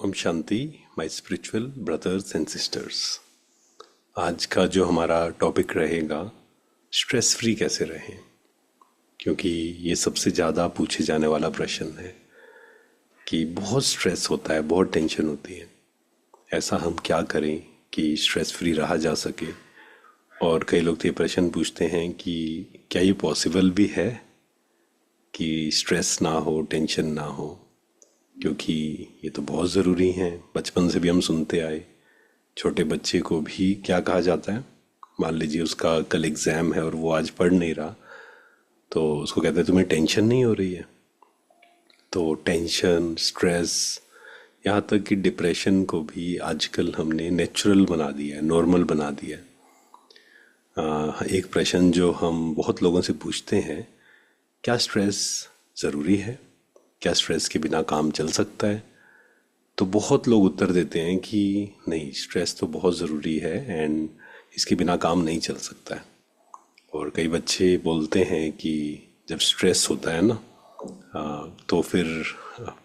ओम शांति, my spiritual brothers and sisters. आज का जो हमारा टॉपिक रहेगा, स्ट्रेस फ्री कैसे रहें। क्योंकि ये सबसे ज़्यादा पूछे जाने वाला प्रश्न है कि बहुत स्ट्रेस होता है, बहुत टेंशन होती है, ऐसा हम क्या करें कि स्ट्रेस फ्री रहा जा सके। और कई लोग तो ये प्रश्न पूछते हैं कि क्या ये पॉसिबल भी है कि स्ट्रेस ना हो, टेंशन ना हो, क्योंकि ये तो बहुत ज़रूरी है। बचपन से भी हम सुनते आए, छोटे बच्चे को भी क्या कहा जाता है, मान लीजिए उसका कल एग्ज़ाम है और वो आज पढ़ नहीं रहा, तो उसको कहते हैं तुम्हें टेंशन नहीं हो रही है। तो टेंशन, स्ट्रेस, यहाँ तक कि डिप्रेशन को भी आजकल हमने नेचुरल बना दिया है, नॉर्मल बना दिया है। एक प्रश्न जो हम बहुत लोगों से पूछते हैं, क्या स्ट्रेस ज़रूरी है? क्या स्ट्रेस के बिना काम चल सकता है? तो बहुत लोग उत्तर देते हैं कि नहीं, स्ट्रेस तो बहुत ज़रूरी है एंड इसके बिना काम नहीं चल सकता है। और कई बच्चे बोलते हैं कि जब स्ट्रेस होता है ना, तो फिर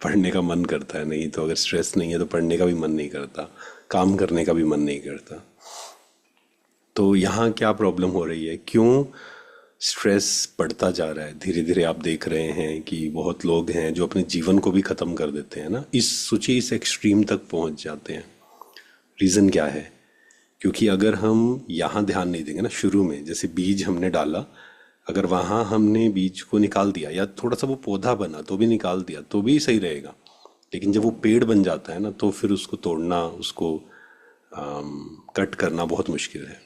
पढ़ने का मन करता है, नहीं तो अगर स्ट्रेस नहीं है तो पढ़ने का भी मन नहीं करता, काम करने का भी मन नहीं करता। तो यहाँ क्या प्रॉब्लम हो रही है, क्यों स्ट्रेस बढ़ता जा रहा है? धीरे धीरे आप देख रहे हैं कि बहुत लोग हैं जो अपने जीवन को भी ख़त्म कर देते हैं ना, सोचिए इस एक्सट्रीम तक पहुँच जाते हैं। रीज़न क्या है? क्योंकि अगर हम यहाँ ध्यान नहीं देंगे ना, शुरू में जैसे बीज हमने डाला, अगर वहाँ हमने बीज को निकाल दिया या थोड़ा सा वो पौधा बना तो भी निकाल दिया तो भी सही रहेगा। लेकिन जब वो पेड़ बन जाता है ना, तो फिर उसको तोड़ना, उसको कट करना बहुत मुश्किल है।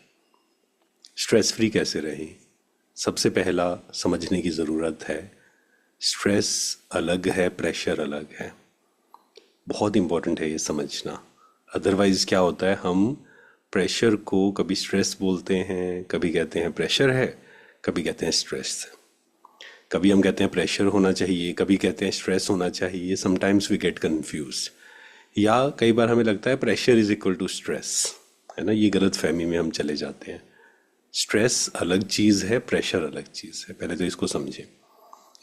स्ट्रेस फ्री कैसे रहें? सबसे पहला समझने की ज़रूरत है, स्ट्रेस अलग है, प्रेशर अलग है। बहुत इम्पोर्टेंट है ये समझना। अदरवाइज़ क्या होता है, हम प्रेशर को कभी स्ट्रेस बोलते हैं, कभी कहते हैं प्रेशर है, कभी कहते हैं स्ट्रेस है। कभी हम कहते हैं प्रेशर होना चाहिए, कभी कहते हैं स्ट्रेस होना चाहिए। Sometimes we get confuse. या कई बार हमें लगता है pressure is equal to stress, है ना। ये गलत फहमी में हम चले जाते हैं। स्ट्रेस अलग चीज़ है, प्रेशर अलग चीज़ है। पहले तो इसको समझें।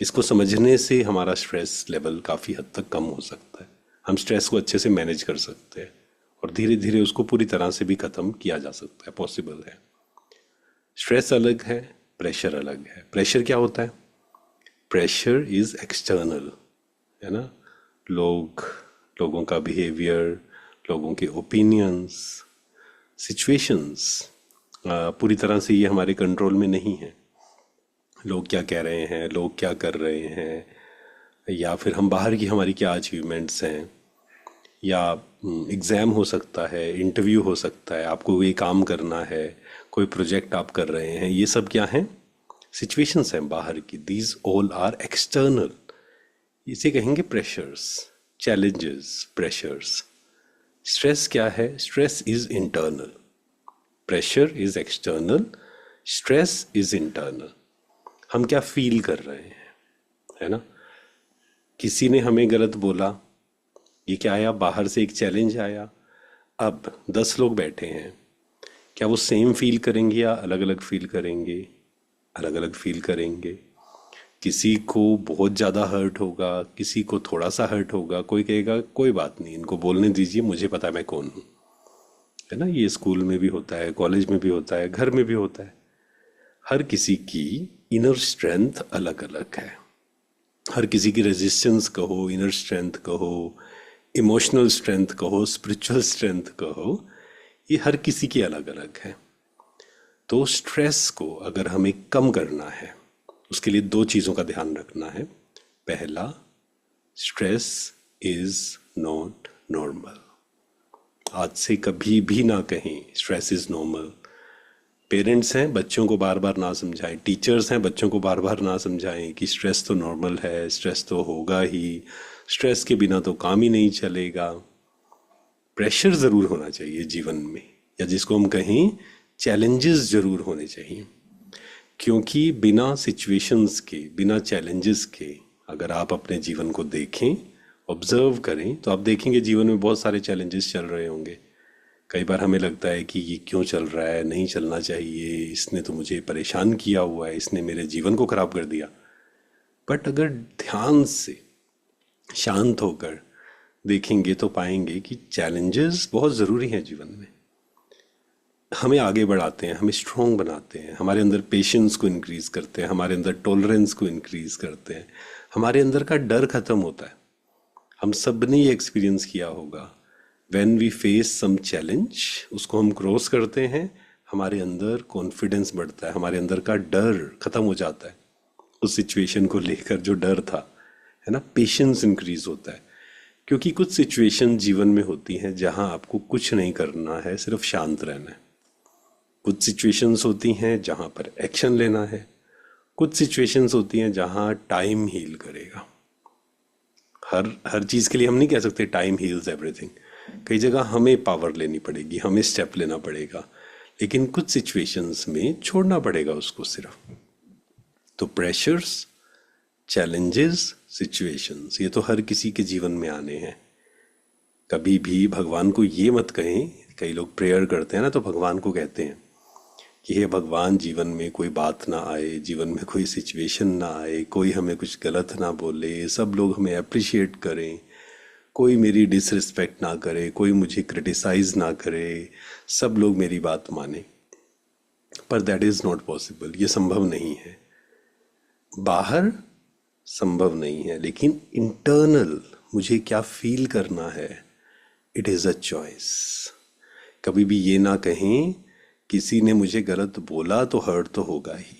इसको समझने से हमारा स्ट्रेस लेवल काफ़ी हद तक कम हो सकता है। हम स्ट्रेस को अच्छे से मैनेज कर सकते हैं और धीरे धीरे उसको पूरी तरह से भी ख़त्म किया जा सकता है, पॉसिबल है। स्ट्रेस अलग है, प्रेशर अलग है। प्रेशर क्या होता है? प्रेशर इज़ एक्सटर्नल, है ना। लोगों का बिहेवियर, लोगों के ओपिनियंस, सिचुएशंस, पूरी तरह से ये हमारे कंट्रोल में नहीं है। लोग क्या कह रहे हैं, लोग क्या कर रहे हैं, या फिर हम बाहर की हमारी क्या अचीवमेंट्स हैं, या एग्ज़ाम हो सकता है, इंटरव्यू हो सकता है, आपको ये काम करना है, कोई प्रोजेक्ट आप कर रहे हैं। ये सब क्या हैं? सिचुएशंस हैं बाहर की। These all are external. इसे कहेंगे प्रेशर्स, चैलेंजेस, प्रेशर्स। स्ट्रेस क्या है? Stress is internal. Pressure is external, stress is internal. हम क्या फील कर रहे हैं, है ना। किसी ने हमें गलत बोला, ये क्या आया, बाहर से एक चैलेंज आया। अब 10 लोग बैठे हैं, क्या वो सेम फील करेंगे या अलग अलग फील करेंगे? अलग अलग फील करेंगे। किसी को बहुत ज़्यादा हर्ट होगा, किसी को थोड़ा सा हर्ट होगा। कोई कहेगा कोई बात नहीं, इनको बोलने दीजिए, मुझे पता है मैं कौन हूँ, है ना। ये स्कूल में भी होता है, कॉलेज में भी होता है, घर में भी होता है। हर किसी की इनर स्ट्रेंथ अलग अलग है। हर किसी की रेजिस्टेंस कहो, इनर स्ट्रेंथ कहो, इमोशनल स्ट्रेंथ कहो, स्पिरिचुअल स्ट्रेंथ कहो, ये हर किसी की अलग अलग है। तो स्ट्रेस को अगर हमें कम करना है, उसके लिए 2 चीज़ों का ध्यान रखना है। पहला, स्ट्रेस इज नॉट नॉर्मल। आज से कभी भी ना कहें स्ट्रेस इज नॉर्मल। पेरेंट्स हैं, बच्चों को बार बार ना समझाएं। टीचर्स हैं, बच्चों को बार बार ना समझाएं कि स्ट्रेस तो नॉर्मल है, स्ट्रेस तो होगा ही, स्ट्रेस के बिना तो काम ही नहीं चलेगा। प्रेशर ज़रूर होना चाहिए जीवन में, या जिसको हम कहें चैलेंजेस ज़रूर होने चाहिए। क्योंकि बिना सिचुएशंस के, बिना चैलेंजेस के अगर आप अपने जीवन को देखें, ऑब्जर्व करें, तो आप देखेंगे जीवन में बहुत सारे चैलेंजेस चल रहे होंगे। कई बार हमें लगता है कि ये क्यों चल रहा है, नहीं चलना चाहिए, इसने तो मुझे परेशान किया हुआ है, इसने मेरे जीवन को ख़राब कर दिया। बट अगर ध्यान से, शांत होकर देखेंगे तो पाएंगे कि चैलेंजेस बहुत ज़रूरी हैं जीवन में। हमें आगे बढ़ाते हैं, हमें स्ट्रोंग बनाते हैं, हमारे अंदर पेशेंस को इंक्रीज करते हैं, हमारे अंदर टॉलरेंस को इंक्रीज करते हैं, हमारे अंदर का डर खत्म होता है। हम सब ने ये एक्सपीरियंस किया होगा, when we face some challenge, उसको हम क्रॉस करते हैं, हमारे अंदर कॉन्फिडेंस बढ़ता है, हमारे अंदर का डर खत्म हो जाता है। उस सिचुएशन को लेकर जो डर था, है ना, पेशेंस इंक्रीज होता है। क्योंकि कुछ सिचुएशन जीवन में होती हैं जहां आपको कुछ नहीं करना है, सिर्फ शांत रहना है। कुछ सिचुएशंस होती हैं जहां पर एक्शन लेना है। कुछ सिचुएशंस होती हैं जहां टाइम हील करेगा। हर हर चीज़ के लिए हम नहीं कह सकते टाइम हील्स एवरीथिंग। कई जगह हमें पावर लेनी पड़ेगी, हमें स्टेप लेना पड़ेगा, लेकिन कुछ सिचुएशंस में छोड़ना पड़ेगा उसको सिर्फ। तो प्रेशर्स, चैलेंजेस, सिचुएशंस, ये तो हर किसी के जीवन में आने हैं। कभी भी भगवान को ये मत कहें, कई लोग प्रेयर करते हैं ना, तो भगवान को कहते हैं कि हे भगवान, जीवन में कोई बात ना आए, जीवन में कोई सिचुएशन ना आए, कोई हमें कुछ गलत ना बोले, सब लोग हमें अप्रिशिएट करें, कोई मेरी डिसरिस्पेक्ट ना करे, कोई मुझे क्रिटिसाइज ना करे, सब लोग मेरी बात माने। पर दैट इज़ नॉट पॉसिबल, ये संभव नहीं है। बाहर संभव नहीं है, लेकिन इंटरनल मुझे क्या फील करना है, इट इज़ अ चॉइस। कभी भी ये ना कहें किसी ने मुझे गलत बोला तो हर्ट तो होगा ही,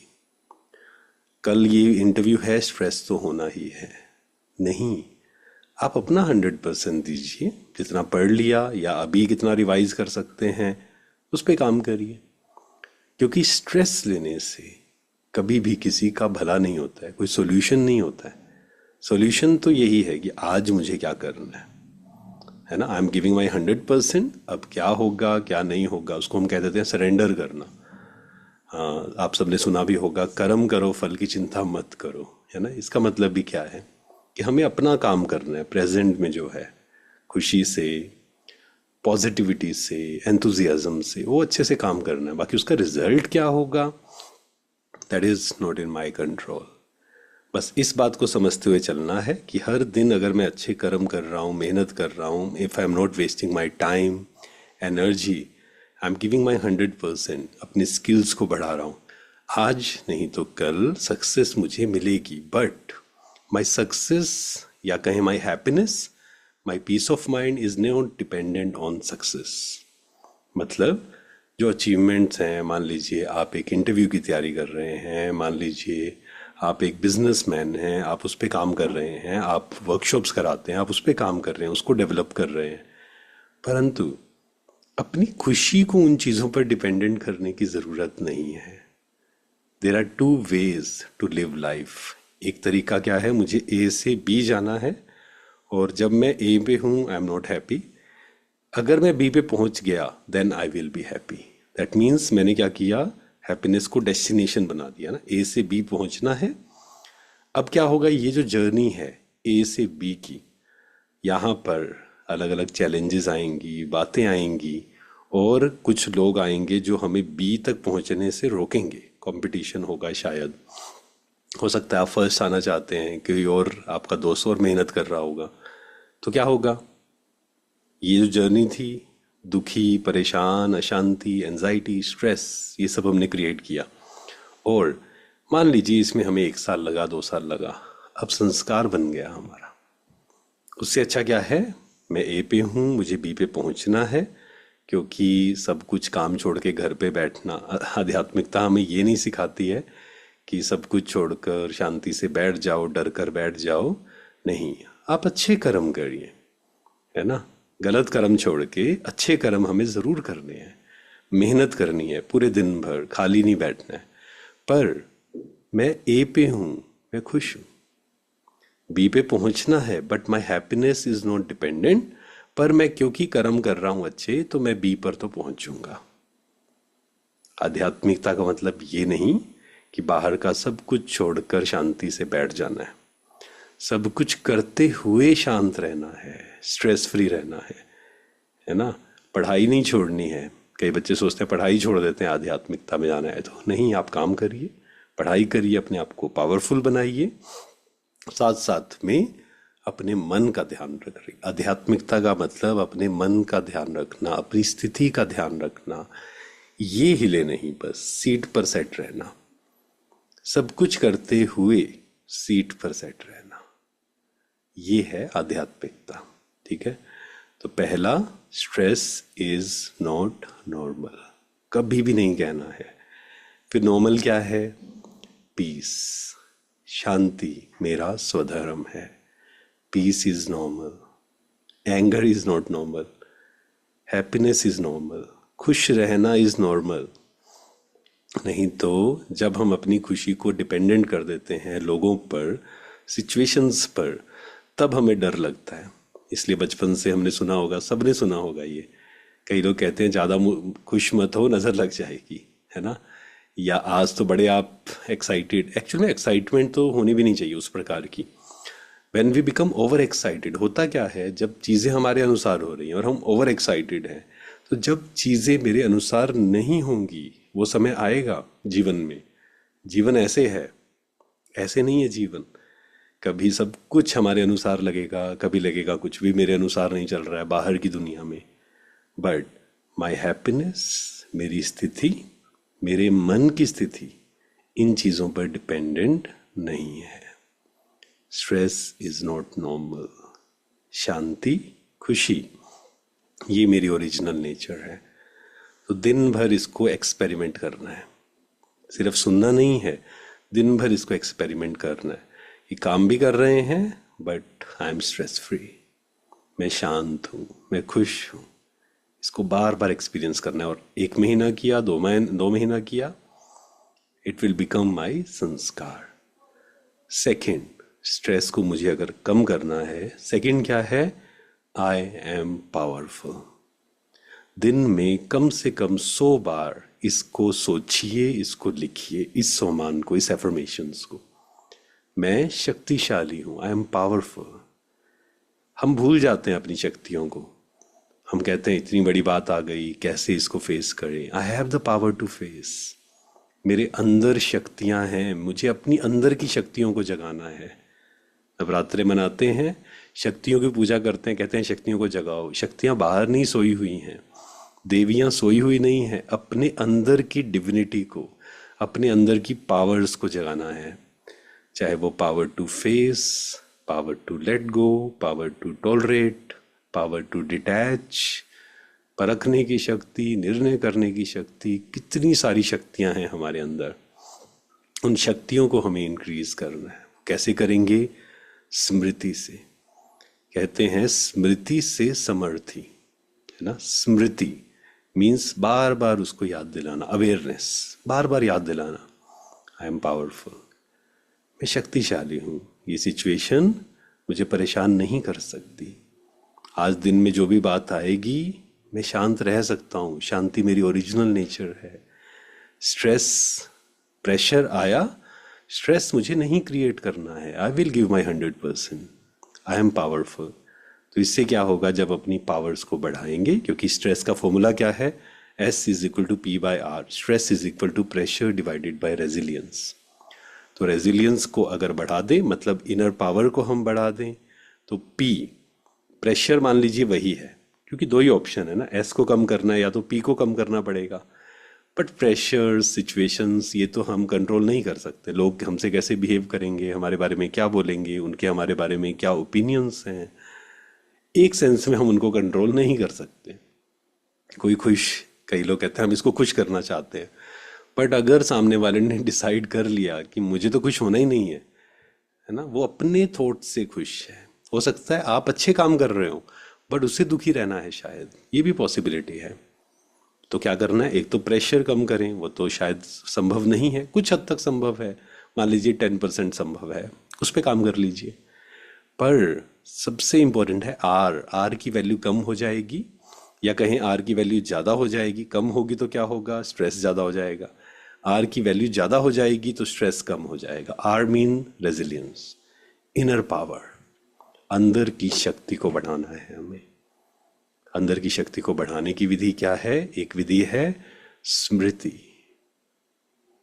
कल ये इंटरव्यू है, स्ट्रेस तो होना ही है। नहीं, आप अपना 100% दीजिए। जितना पढ़ लिया या अभी कितना रिवाइज कर सकते हैं उस पर काम करिए। क्योंकि स्ट्रेस लेने से कभी भी किसी का भला नहीं होता है, कोई सोल्यूशन नहीं होता है। सोल्यूशन तो यही है कि आज मुझे क्या करना है ना, आई एम गिविंग माई 100%। अब क्या होगा क्या नहीं होगा उसको हम कह देते हैं सरेंडर करना। हाँ, आप सबने सुना भी होगा, कर्म करो फल की चिंता मत करो, है ना। इसका मतलब भी क्या है कि हमें अपना काम करना है, प्रेजेंट में जो है, खुशी से, पॉजिटिविटी से, एंथुजियाज्म से, वो अच्छे से काम करना है। बाकी उसका रिजल्ट क्या होगा, that is not in my control. बस इस बात को समझते हुए चलना है कि हर दिन अगर मैं अच्छे कर्म कर रहा हूँ, मेहनत कर रहा हूँ, if I am not wasting my time, energy, I am giving my 100%, अपने स्किल्स को बढ़ा रहा हूँ, आज नहीं तो कल सक्सेस मुझे मिलेगी। बट माई सक्सेस, या कहें my happiness, my peace of mind is not dependent on success. मतलब जो अचीवमेंट्स हैं, मान लीजिए आप एक इंटरव्यू की तैयारी कर रहे हैं, मान लीजिए आप एक बिजनेसमैन हैं, आप उस पर काम कर रहे हैं, आप वर्कशॉप्स कराते हैं, आप उस पर काम कर रहे हैं, उसको डेवलप कर रहे हैं, परंतु अपनी खुशी को उन चीज़ों पर डिपेंडेंट करने की ज़रूरत नहीं है। There are two ways to live life. एक तरीका क्या है, मुझे ए से बी जाना है, और जब मैं ए पे हूँ आई एम नॉट हैप्पी। अगर मैं बी पे पहुँच गया then I will be happy. That means मैंने क्या किया, हैप्पीनेस को डेस्टिनेशन बना दिया ना, ए से बी पहुँचना है। अब क्या होगा, ये जो जर्नी है ए से बी की, यहाँ पर अलग अलग चैलेंजेस आएंगी, बातें आएंगी, और कुछ लोग आएंगे जो हमें बी तक पहुँचने से रोकेंगे। कंपटीशन होगा, शायद हो सकता है आप फर्स्ट आना चाहते हैं, कोई और आपका दोस्त और मेहनत कर रहा होगा, तो क्या होगा, ये जो जर्नी थी, दुखी, परेशान, अशांति, एंजाइटी, स्ट्रेस, ये सब हमने क्रिएट किया। और मान लीजिए इसमें हमें 1 साल लगा, 2 साल लगा, अब संस्कार बन गया हमारा। उससे अच्छा क्या है, मैं ए पे हूँ, मुझे बी पे पहुँचना है। क्योंकि सब कुछ काम छोड़ के घर पे बैठना, आध्यात्मिकता हमें ये नहीं सिखाती है कि सब कुछ छोड़कर शांति से बैठ जाओ, डर कर बैठ जाओ। नहीं, आप अच्छे कर्म करिए, है ना। गलत कर्म छोड़ के अच्छे कर्म हमें ज़रूर करने हैं, मेहनत करनी है, पूरे दिन भर खाली नहीं बैठना है। पर मैं ए पे हूँ, मैं खुश हूँ। बी पे पहुँचना है, but my happiness is not dependent. पर मैं क्योंकि कर्म कर रहा हूँ अच्छे, तो मैं बी पर तो पहुँचूंगा। आध्यात्मिकता का मतलब ये नहीं कि बाहर का सब कुछ छोड़कर शांति से बैठ जाना है। सब कुछ करते हुए शांत रहना है, स्ट्रेस फ्री रहना है ना। पढ़ाई नहीं छोड़नी है। कई बच्चे सोचते हैं पढ़ाई छोड़ देते हैं आध्यात्मिकता में जाना है, तो नहीं, आप काम करिए, पढ़ाई करिए, अपने आप को पावरफुल बनाइए, साथ साथ में अपने मन का ध्यान रख रही। आध्यात्मिकता का मतलब अपने मन का ध्यान रखना, अपनी स्थिति का ध्यान रखना, ये हिले नहीं, बस सीट पर सेट रहना, सब कुछ करते हुए सीट पर सेट रहना, ये है आध्यात्मिकता। ठीक है, तो पहला, स्ट्रेस इज नॉट नॉर्मल, कभी भी नहीं कहना है। फिर नॉर्मल क्या है? पीस, शांति मेरा स्वधर्म है। Peace is normal, anger is not normal, happiness is normal, खुश रहना इज नॉर्मल। नहीं तो जब हम अपनी खुशी को डिपेंडेंट कर देते हैं लोगों पर, सिचुएशंस पर, तब हमें डर लगता है। इसलिए बचपन से हमने सुना होगा, सबने सुना होगा ये, कई लोग कहते हैं ज़्यादा खुश मत हो, नज़र लग जाएगी, है ना। या आज तो बड़े आप एक्साइटेड, एक्चुअली में एक्साइटमेंट तो होनी भी नहीं चाहिए उस प्रकार की। When we become over excited, होता क्या है, जब चीज़ें हमारे अनुसार हो रही हैं और हम ओवर एक्साइटेड हैं, तो जब चीज़ें मेरे अनुसार नहीं होंगी, वो समय आएगा जीवन में। जीवन ऐसे है, ऐसे नहीं है जीवन। कभी सब कुछ हमारे अनुसार लगेगा, कभी लगेगा कुछ भी मेरे अनुसार नहीं चल रहा है बाहर की दुनिया में। बट माई हैप्पीनेस, मेरी स्थिति, मेरे मन की स्थिति, इन चीज़ों पर डिपेंडेंट नहीं है। स्ट्रेस इज नॉट नॉर्मल, शांति, खुशी, ये मेरी ओरिजिनल नेचर है। तो दिन भर इसको एक्सपेरिमेंट करना है, सिर्फ सुनना नहीं है, दिन भर इसको एक्सपेरिमेंट करना है। ये काम भी कर रहे हैं, but I am stress free, मैं शांत हूँ, मैं खुश हूँ। इसको बार बार एक्सपीरियंस करना है, और 1 महीना किया, 2 महीना किया, इट विल बिकम माई संस्कार। सेकेंड, स्ट्रेस को मुझे अगर कम करना है, सेकेंड क्या है? I am powerful. दिन में कम से कम 100 बार इसको सोचिए, इसको लिखिए, इस सोमान को, इस एफर्मेशंस को। मैं शक्तिशाली हूँ, आई एम पावरफुल। हम भूल जाते हैं अपनी शक्तियों को, हम कहते हैं इतनी बड़ी बात आ गई, कैसे इसको फेस करें। I have the power to face, मेरे अंदर शक्तियाँ हैं, मुझे अपनी अंदर की शक्तियों को जगाना है। नवरात्रे मनाते हैं, शक्तियों की पूजा करते हैं, कहते हैं शक्तियों को जगाओ। शक्तियाँ बाहर नहीं सोई हुई हैं, देवियाँ सोई हुई नहीं हैं, अपने अंदर की डिविनिटी को, अपने अंदर की पावर्स को जगाना है। चाहे वो power to face, power to let go, power to tolerate, power to detach, परखने की शक्ति, निर्णय करने की शक्ति, कितनी सारी शक्तियां हैं हमारे अंदर। उन शक्तियों को हमें इंक्रीज करना है। कैसे करेंगे? स्मृति से। कहते हैं स्मृति से समर्थी, है ना। स्मृति मीन्स बार बार उसको याद दिलाना, अवेयरनेस, बार बार याद दिलाना, आई एम पावरफुल, मैं शक्तिशाली हूँ, ये सिचुएशन मुझे परेशान नहीं कर सकती। आज दिन में जो भी बात आएगी, मैं शांत रह सकता हूँ, शांति मेरी ओरिजिनल नेचर है। स्ट्रेस, प्रेशर आया, स्ट्रेस मुझे नहीं क्रिएट करना है, I will give my 100%, I am powerful. तो इससे क्या होगा, जब अपनी पावर्स को बढ़ाएंगे, क्योंकि स्ट्रेस का फॉर्मूला क्या है? S is equal to P/R, stress is equal to pressure divided by resilience. तो रेजिलियंस को अगर बढ़ा दें, मतलब इनर पावर को हम बढ़ा दें, तो P, प्रेशर मान लीजिए वही है, क्योंकि दो ही ऑप्शन है ना, S को कम करना है या तो P को कम करना पड़ेगा। बट प्रेशर, सिचुएशंस, ये तो हम कंट्रोल नहीं कर सकते। लोग हमसे कैसे बिहेव करेंगे, हमारे बारे में क्या बोलेंगे, उनके हमारे बारे में क्या ओपिनियंस हैं, एक सेंस में हम उनको कंट्रोल नहीं कर सकते। कोई खुश, कई लोग कहते हैं हम इसको खुश करना चाहते हैं, बट अगर सामने वाले ने डिसाइड कर लिया कि मुझे तो खुश होना ही नहीं है ना, वो अपने थॉट से खुश है। हो सकता है आप अच्छे काम कर रहे हो, बट उससे दुखी रहना है शायद, ये भी पॉसिबिलिटी है। तो क्या करना है? एक तो प्रेशर कम करें, वो तो शायद संभव नहीं है, कुछ हद तक संभव है, मान लीजिए 10% संभव है, उस पर काम कर लीजिए। पर सबसे इंपॉर्टेंट है आर। आर की वैल्यू कम हो जाएगी, या कहें आर की वैल्यू ज़्यादा हो जाएगी। कम होगी तो क्या होगा? स्ट्रेस ज़्यादा हो जाएगा। आर की वैल्यू ज़्यादा हो जाएगी तो स्ट्रेस कम हो जाएगा। R mean resilience, inner power, अंदर की शक्ति को बढ़ाना है हमें। अंदर की शक्ति को बढ़ाने की विधि क्या है? एक विधि है स्मृति,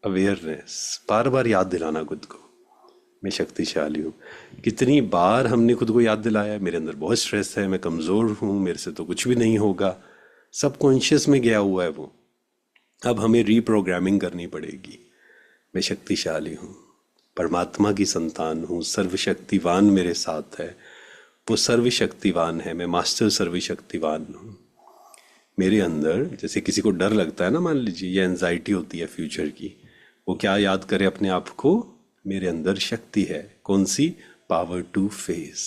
अवेयरनेस, बार बार याद दिलाना खुद को, मैं शक्तिशाली हूँ। कितनी बार हमने खुद को याद दिलाया मेरे अंदर बहुत स्ट्रेस है, मैं कमज़ोर हूँ, मेरे से तो कुछ भी नहीं होगा। सबकॉन्शियस में गया हुआ है वो। अब हमें रीप्रोग्रामिंग करनी पड़ेगी। मैं शक्तिशाली हूँ, परमात्मा की संतान हूँ, सर्वशक्तिवान मेरे साथ है, वो सर्वशक्तिवान है, मैं मास्टर सर्वशक्तिवान हूँ। मेरे अंदर जैसे किसी को डर लगता है ना, मान लीजिए, या एनजाइटी होती है फ्यूचर की, वो क्या याद करे अपने आप को? मेरे अंदर शक्ति है। कौन सी? Power to face.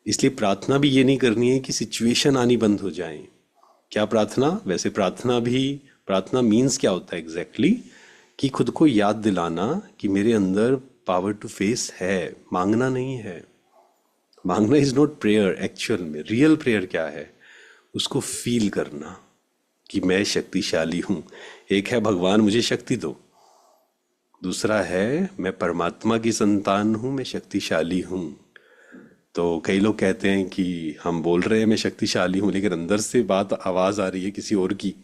इसलिए प्रार्थना भी ये नहीं करनी है कि सिचुएशन आनी बंद हो जाए। क्या प्रार्थना? वैसे प्रार्थना मीन्स क्या होता है एग्जैक्टली कि खुद को याद दिलाना कि मेरे अंदर पावर टू फेस है। मांगना नहीं है। मांगना इज नॉट प्रेयर। एक्चुअल में रियल प्रेयर क्या है? उसको फील करना कि मैं शक्तिशाली हूं। एक है भगवान मुझे शक्ति दो, दूसरा है मैं परमात्मा की संतान हूं, मैं शक्तिशाली हूं। तो कई लोग कहते हैं कि हम बोल रहे हैं मैं शक्तिशाली हूं, लेकिन अंदर से बात आवाज आ रही है किसी और की।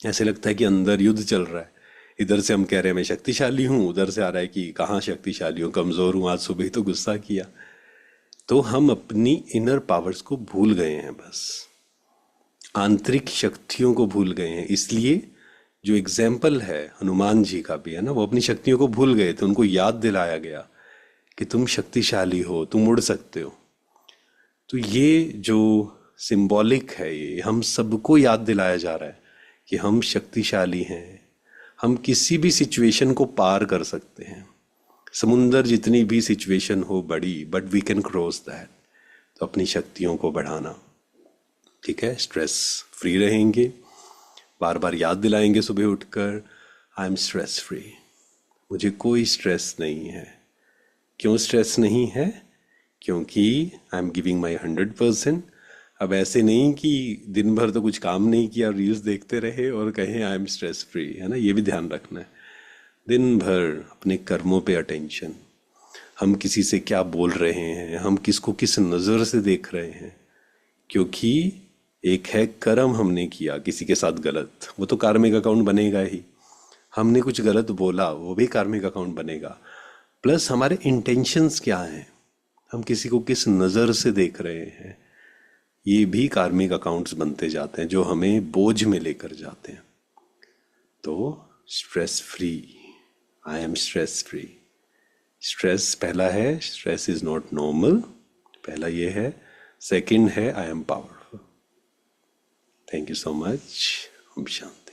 ऐसे लगता है कि अंदर युद्ध चल रहा है। इधर से हम कह रहे हैं मैं शक्तिशाली हूं, उधर से आ रहा है कि कहाँ शक्तिशाली हूं, कमजोर हूं, आज सुबह ही तो गुस्सा किया। तो हम अपनी इनर पावर्स को भूल गए हैं, बस आंतरिक शक्तियों को भूल गए हैं। इसलिए जो एग्जाम्पल है हनुमान जी का भी है ना, वो अपनी शक्तियों को भूल गए थे। उनको याद दिलाया गया कि तुम शक्तिशाली हो, तुम उड़ सकते हो। तो ये जो सिंबॉलिक है, ये हम सबको याद दिलाया जा रहा है कि हम शक्तिशाली हैं। हम किसी भी सिचुएशन को पार कर सकते हैं। समुंदर जितनी भी सिचुएशन हो बड़ी, but we can cross that. तो अपनी शक्तियों को बढ़ाना, ठीक है। स्ट्रेस फ्री रहेंगे, बार बार याद दिलाएंगे सुबह उठकर आई एम स्ट्रेस फ्री, मुझे कोई स्ट्रेस नहीं है। क्यों स्ट्रेस नहीं है? क्योंकि आई एम गिविंग माई 100%। अब ऐसे नहीं कि दिन भर तो कुछ काम नहीं किया, रील्स देखते रहे और कहें आई एम स्ट्रेस फ्री, है ना। ये भी ध्यान रखना है। दिन भर अपने कर्मों पे अटेंशन। हम किसी से क्या बोल रहे हैं, हम किसको किस नज़र से देख रहे हैं। क्योंकि एक है कर्म हमने किया किसी के साथ गलत, वो तो कार्मिक अकाउंट बनेगा ही। हमने कुछ गलत बोला, वो भी कार्मिक अकाउंट बनेगा। प्लस हमारे इंटेंशंस क्या हैं, हम किसी को किस नज़र से देख रहे हैं, ये भी कार्मिक अकाउंट्स बनते जाते हैं जो हमें बोझ में लेकर जाते हैं। तो stress free, I am stress free. Stress पहला है, स्ट्रेस इज नॉट नॉर्मल, पहला ये है। सेकंड है I am powerful. Thank you so much. ओम शांति।